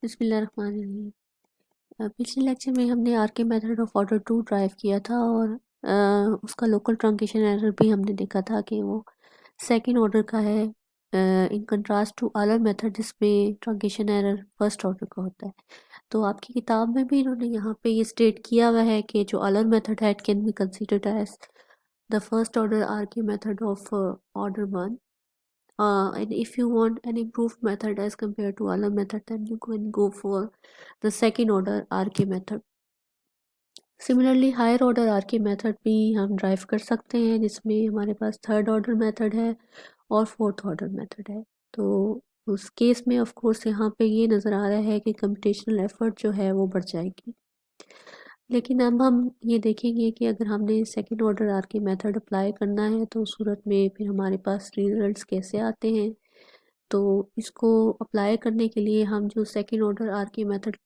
बिस्मिल्लाहिर्रहमानिर्रहीम। पिछले लेक्चर में हमने are K method of order 2 drive किया था और उसका लोकल ट्रंकेशन एरर भी हमने देखा था कि वो सेकंड ऑर्डर का है in contrast to other method जिसमें ट्रंकेशन एरर फर्स्ट ऑर्डर का होता है। तो आपकी किताब में भी इन्होंने यहाँ पे ये स्टेट किया हुआ है कि जो अदर मेथड है it can be considered as the first order R K method of order 1. And if you want an improved method as compared to other method, then you can go for the second order RK method. Similarly higher order RK method भी हम drive कर सकते हैं जिसमें हमारे पास third order method है और fourth order method है। तो उस केस में ऑफ कोर्स यहाँ पे ये नज़र आ रहा है कि कंप्यूटेशनल एफर्ट जो है वो बढ़ जाएगी। लेकिन अब हम ये देखेंगे कि अगर हमने second order RK method apply करना है तो उस सूरत में फिर हमारे पास रिजल्ट्स कैसे आते हैं। तो इसको अप्लाई करने के लिए हम जो सेकंड ऑर्डर RK मेथड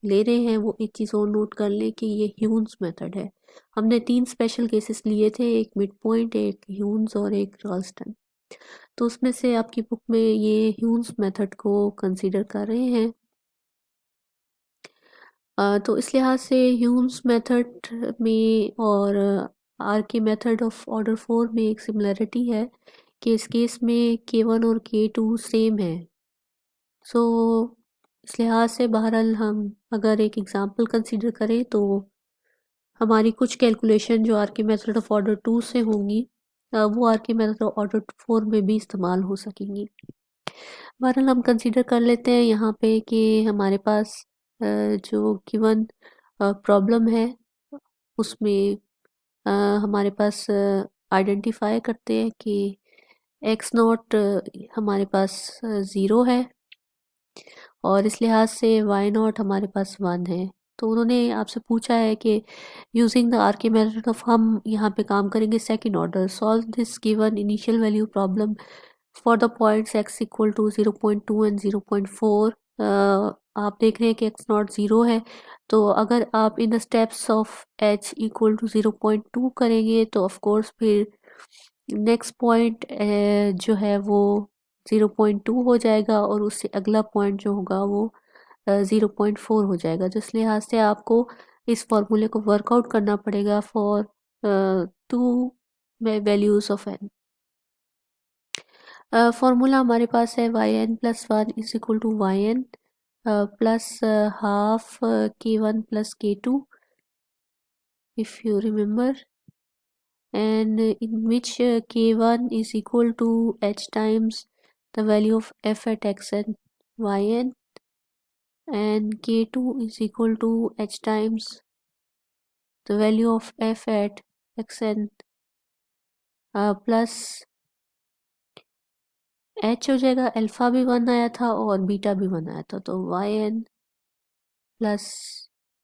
ले रहे हैं वो एक चीज़ और नोट कर लें कि ये ह्यून्स मेथड है। हमने 3 स्पेशल केसेस लिए थे, एक मिड पॉइंट, एक ह्यून्स और एक रॉल्स्टन। तो उसमें से आपकी बुक में ये ह्यून्स मेथड को कंसीडर कर रहे हैं। तो इस लिहाज से ह्यूम्स मेथड में और RK मेथड ऑफ ऑर्डर 4 में एक सिमिलरिटी है कि इस केस में K1 और K2 सेम है। सो इस लिहाज से बहरहाल हम अगर एक एग्जांपल कंसीडर करें तो हमारी कुछ कैलकुलेशन जो RK मेथड ऑफ ऑर्डर 2 से होंगी वो RK मेथड ऑफ ऑर्डर 4 में भी इस्तेमाल हो सकेंगी। बहरहाल हम कंसीडर कर लेते हैं यहाँ पे कि हमारे पास जो गिवन प्रॉब्लम है उसमें हमारे पास आइडेंटिफाई करते हैं कि एक्स नॉट हमारे पास 0 है और इस लिहाज से वाई नॉट हमारे पास 1 है। तो उन्होंने आपसे पूछा है कि using the RK method of हम यहाँ पे काम करेंगे second order, solve this given initial value problem for the points x equal to 0.2 and 0.4। आप देख रहे हैं कि x नॉट 0 है, तो अगर आप in the steps of h equal to 0.2 करेंगे तो ऑफ कोर्स फिर नेक्स्ट पॉइंट जो है वो 0.2 हो जाएगा और उससे अगला पॉइंट जो होगा वो 0.4 हो जाएगा। तो इस लिहाज से आपको इस फॉर्मूले को वर्कआउट करना पड़ेगा for 2 values of n। Formula हमारे पास है yn plus 1 is equal to yn plus half k1 plus k2 if you remember, and in which k1 is equal to h times the value of f at x and yn, and k2 is equal to h times the value of f at x and plus h हो जाएगा, alpha भी 1 आया था और beta भी 1 आया था, तो yn प्लस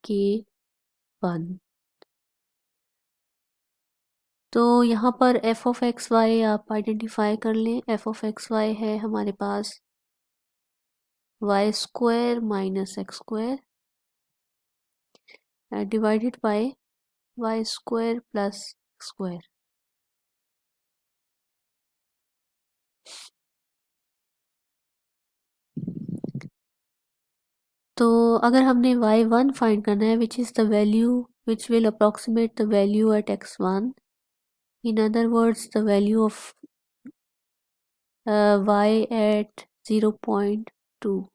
k1। तो यहाँ पर एफ ऑफ एक्स वाई आप आइडेंटिफाई कर लें। एफ ऑफ एक्स वाई है हमारे पास y square minus x square divided by y square plus square. तो अगर हमने y1 फाइंड करना है which is the value which will approximate the value at x1, in other words the value of y at 0.2, तो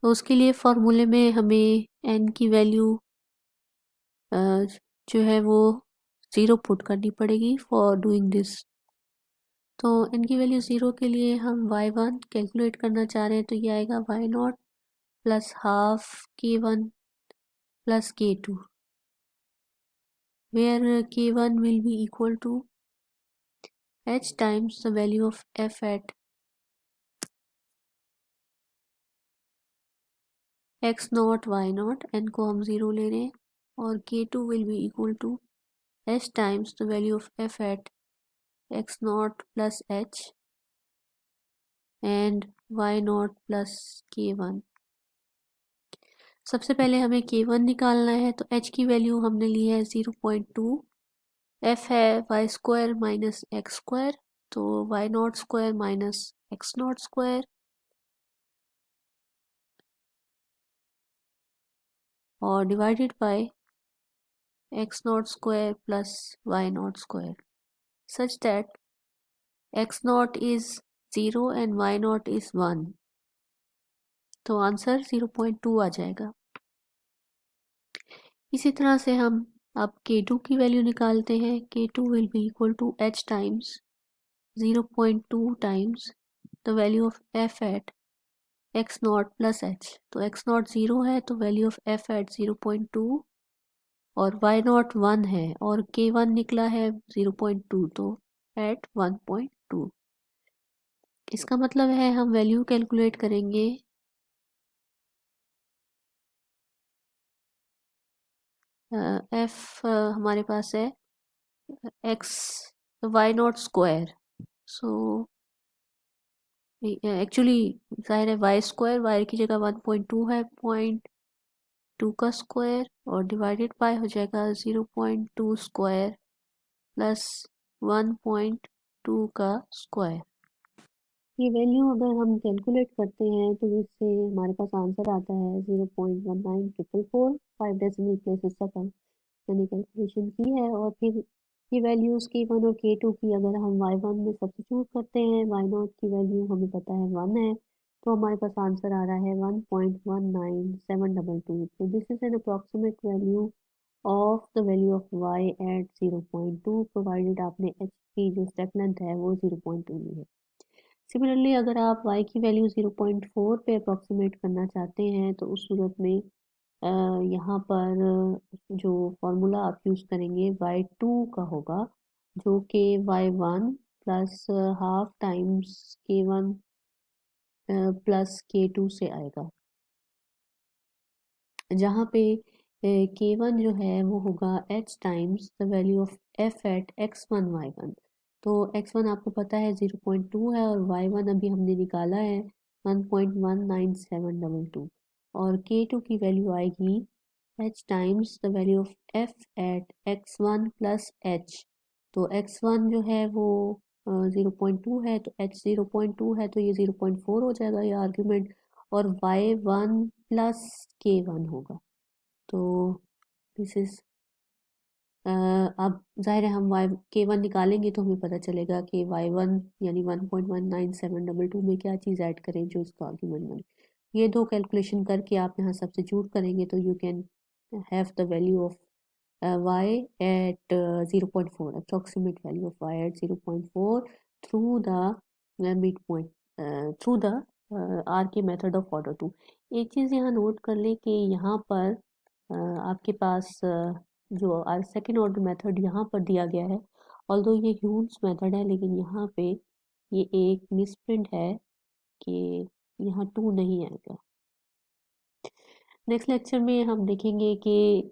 उसके लिए फॉर्मूले में हमें n की वैल्यू जो है वो 0 पुट करनी पड़ेगी फॉर डूइंग दिस। तो n की वैल्यू 0 के लिए हम y1 कैलकुलेट करना चाह रहे हैं, तो ये आएगा y naught plus half k1 plus k2 where k1 will be equal to h times the value of f at x naught y naught, n को हम 0 ले रहे हैं, और k2 will be equal to h times the value of f at x naught plus h and y naught plus k1। सबसे पहले हमें k1 निकालना है, तो h की वैल्यू हमने ली है 0.2, f है y square minus x square, तो y naught square minus x naught square और divided by x naught square plus y naught square such that x naught is 0 and y naught is 1। तो answer 0.2 आ जाएगा। इसी तरह से हम अब k2 की वैल्यू निकालते हैं। k2 will be equal to h times 0.2 times the value of f at x naught plus h। तो x नॉट 0 है तो वैल्यू ऑफ f एट 0.2 और y नॉट 1 है और k1 निकला है 0.2 तो एट 1.2। इसका मतलब है हम वैल्यू कैलकुलेट करेंगे f हमारे पास है x y naught square. So actually जाहिर है वाई स्क्वायर, वाई की जगह 1.2 है, 0.2 का स्क्वायर और डिवाइडेड बाय हो जाएगा 0.2 स्क्वायर प्लस 1.2 का स्क्वायर। ये वैल्यू अगर हम कैलकुलेट करते हैं तो इससे हमारे पास आंसर आता है 0.1944। 5 डेसिमल प्लेसेस तक मैंने कैलकुलेशन की है और फिर ये वैल्यूज़ k1 और k2 की अगर हम y1 में सब्स्टिट्यूट करते हैं, y0 की वैल्यू हमें पता है 1 है, तो हमारे पास आंसर आ रहा है 1.19722। तो this is an approximate value of the value of y at 0.2 provided आपने h की जो स्टेप लेंथ है वो 0.2 ली है। सिमिलरली अगर आप y की वैल्यू 0.4 पे अप्रॉक्सीमेट करना चाहते हैं तो उस सूरत में यहाँ पर जो फॉर्मूला आप यूज़ करेंगे y2 का होगा जो कि y1 plus half times k1 plus k2 से आएगा, जहाँ पे k1 जो है वो होगा h times the value of f at x1 y1। तो x1 आपको पता है 0.2 है और y1 अभी हमने निकाला है 1.19722 और k2 की वैल्यू आएगी h times the value of f at x1 plus h। तो x1 जो है वो 0.2 है तो h 0.2 है तो ये 0.4 हो जाएगा ये आर्ग्यूमेंट और y1 प्लस k1 होगा। तो दिस इज अब जाहिर है हम वाई k1 निकालेंगे तो हमें पता चलेगा कि y1 यानी 1.19722 में क्या चीज़ ऐड करें जो इसका आर्ग्यूमेंट बने। ये दो कैलकुलेशन करके आप यहाँ सब्स्टिट्यूट करेंगे तो you can have the value of y at 0.4, approximate value of y at 0.4 through the midpoint through the RK method of order 2। एक चीज़ यहाँ नोट कर लें कि यहाँ पर आपके पास जो सेकेंड ऑर्डर मेथड यहाँ पर दिया गया है, ऑल्दो ये ह्यूम्स मेथड है लेकिन यहाँ पे ये एक मिसप्रिंट है कि यहाँ 2 नहीं आएगा। नेक्स्ट लेक्चर में हम देखेंगे कि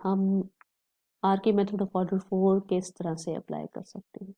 हम are K method of order 4 किस तरह से अप्लाई कर सकते हैं।